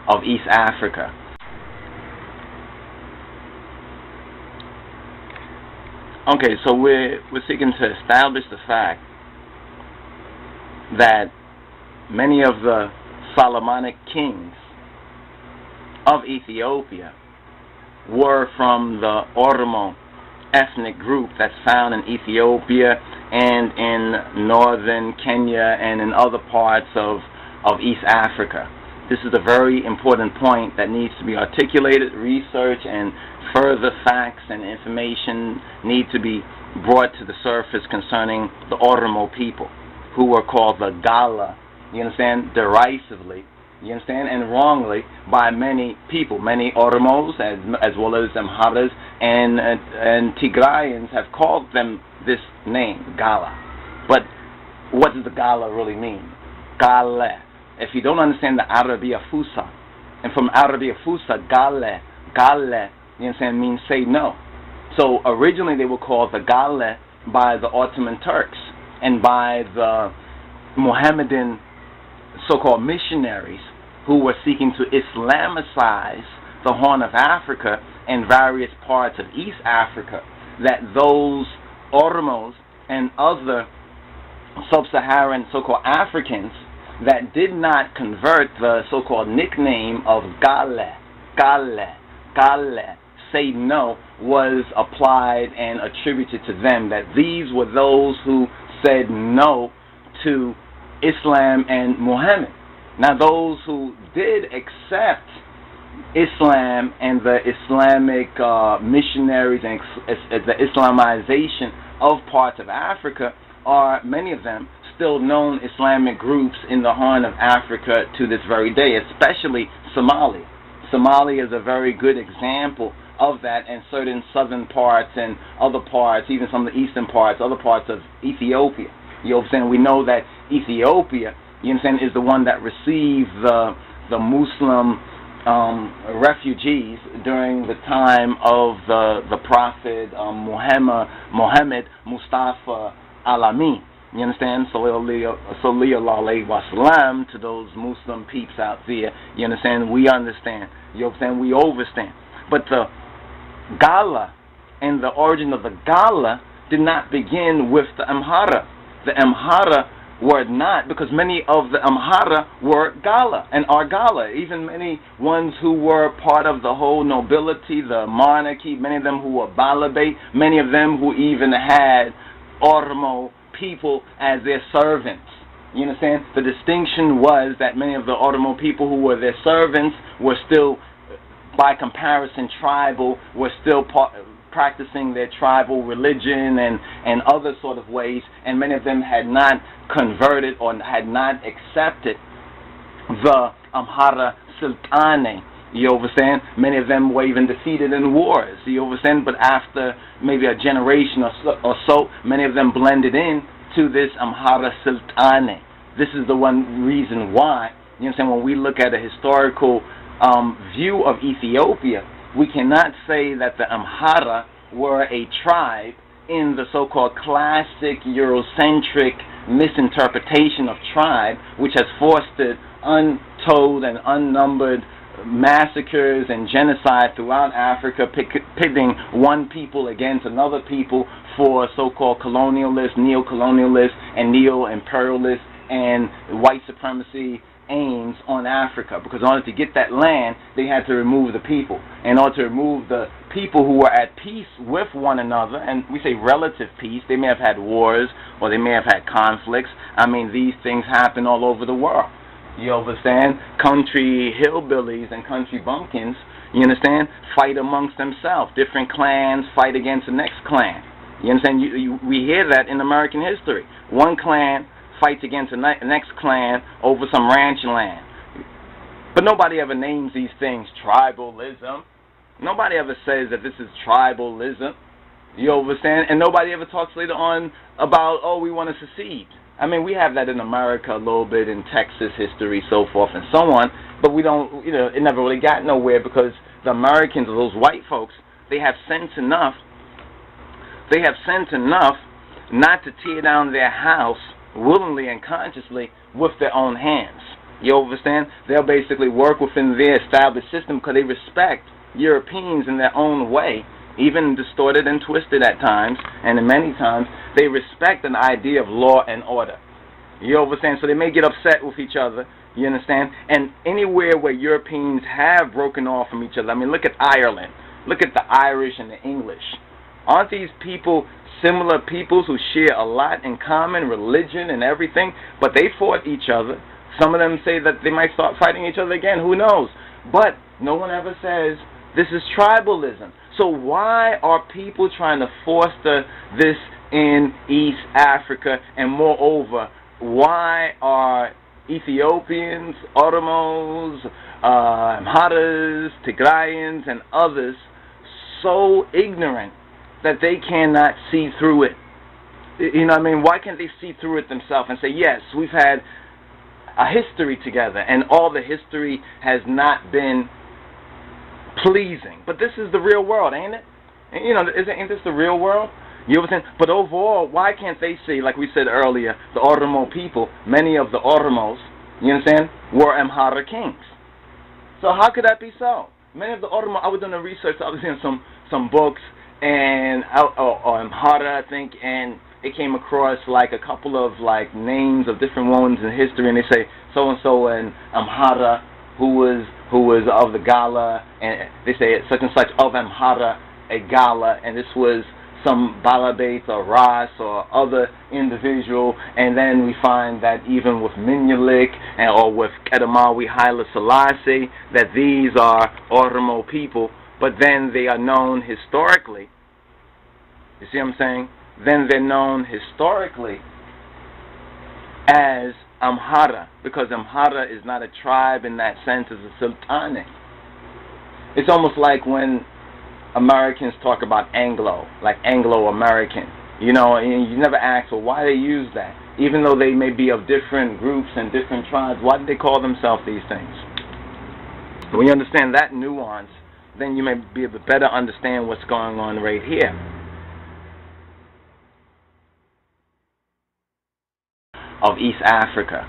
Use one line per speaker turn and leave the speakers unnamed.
of East Africa. Okay, so we're seeking to establish the fact that many of the Solomonic kings of Ethiopia were from the Oromo ethnic group that's found in Ethiopia and in northern Kenya and in other parts of East Africa. This is a very important point that needs to be articulated. Research and further facts and information need to be brought to the surface concerning the Oromo people, who were called the Gala, you understand, derisively, you understand, and wrongly by many people. Many Oromos, as well as Amharas and Tigrayans, have called them this name, Gala. But what does the Gala really mean? Gale. If you don't understand the Arabia Fusa, and from Arabia Fusa, Gale, you understand, means say no. So originally they were called the Gale by the Ottoman Turks and by the Mohammedan so-called missionaries who were seeking to Islamicize the Horn of Africa and various parts of East Africa, that those Oromos and other sub-Saharan so-called Africans that did not convert the so-called nickname of Gale, say no, was applied and attributed to them, that these were those who said no to Islam and Muhammad. Now those who did accept Islam and the Islamic missionaries and the Islamization of parts of Africa are, many of them, still known Islamic groups in the Horn of Africa to this very day, especially Somalia. Somalia is a very good example of that, and certain southern parts and other parts, even some of the eastern parts, other parts of Ethiopia. You know what I'm saying? We know that Ethiopia, you understand, is the one that received the Muslim refugees during the time of the Prophet Muhammad Mustafa Al-Amin. You understand? Sallallahu alayhi wa sallam, to those Muslim peeps out there. You understand? We understand. You know what I'm saying? We overstand. But the Gala and the origin of the Gala did not begin with the Amhara. The Amhara were not, because many of the Amhara were Gala and are Gala. Even many ones who were part of the whole nobility, the monarchy, many of them who were Balabe, many of them who even had Oromo people as their servants. You understand? The distinction was that many of the Oromo people who were their servants were still, by comparison, tribal, were still practicing their tribal religion and other sort of ways, and many of them had not converted or had not accepted the Amhara Sultane. You understand? Many of them were even defeated in wars. You understand? But after maybe a generation or so, many of them blended in to this Amhara Sultane. This is the one reason why, you understand, when we look at a historical view of Ethiopia, we cannot say that the Amhara were a tribe in the so-called classic Eurocentric misinterpretation of tribe, which has fostered untold and unnumbered massacres and genocide throughout Africa, pitting one people against another people for so-called colonialist, neo-colonialist, and neo-imperialist and white supremacy aims on Africa. Because in order to get that land, they had to remove the people. In order to remove the people who were at peace with one another, and we say relative peace, they may have had wars or they may have had conflicts. I mean, these things happen all over the world. You understand? Country hillbillies and country bumpkins, you understand, fight amongst themselves. Different clans fight against the next clan. You understand? We hear that in American history. One clan fights against the next clan over some ranch land. But nobody ever names these things tribalism. Nobody ever says that this is tribalism. You understand? And nobody ever talks later on about, oh, we want to secede. I mean, we have that in America a little bit, in Texas history, so forth and so on, but we don't, you know, it never really got nowhere, because the Americans, or those white folks, they have sense enough not to tear down their house willingly and consciously with their own hands. You understand? They'll basically work within their established system because they respect Europeans in their own way, even distorted and twisted at times, and in many times they respect an idea of law and order. You understand? So they may get upset with each other, you understand? And anywhere where Europeans have broken off from each other, I mean, look at Ireland, look at the Irish and the English. Aren't these people similar peoples who share a lot in common, religion and everything, but they fought each other? Some of them say that they might start fighting each other again, who knows? But no one ever says this is tribalism. So why are people trying to foster this in East Africa? And moreover, why are Ethiopians, Oromos, Amharas, Tigrayans, and others so ignorant that they cannot see through it? You know what I mean? Why can't they see through it themselves and say, yes, we've had a history together, and all the history has not been pleasing. But this is the real world, ain't it? You know, ain't this the real world? You understand? But overall, why can't they see, like we said earlier, the Oromo people, many of the Oromos, you understand, were Amhara kings. So how could that be so? Many of the Oromo, I was doing the research, I was in some books, and or Amhara, I think, and it came across like a couple of like names of different ones in history, and they say so and so and Amhara who was of the Gala, and they say such and such of Amhara a Gala, and this was some Balabate or Ras or other individual. And then we find that even with Menelik or with Kedemawi Haile Selassie, that these are Oromo people, but then they are known historically. You see what I'm saying? Then they're known historically as Amhara, because Amhara is not a tribe in that sense, it's a sultanate. It's almost like when Americans talk about Anglo, like Anglo-American, you know, and you never ask, well, why they use that? Even though they may be of different groups and different tribes, why do they call themselves these things? When you understand that nuance, then you may be able to better understand what's going on right here. Of East Africa.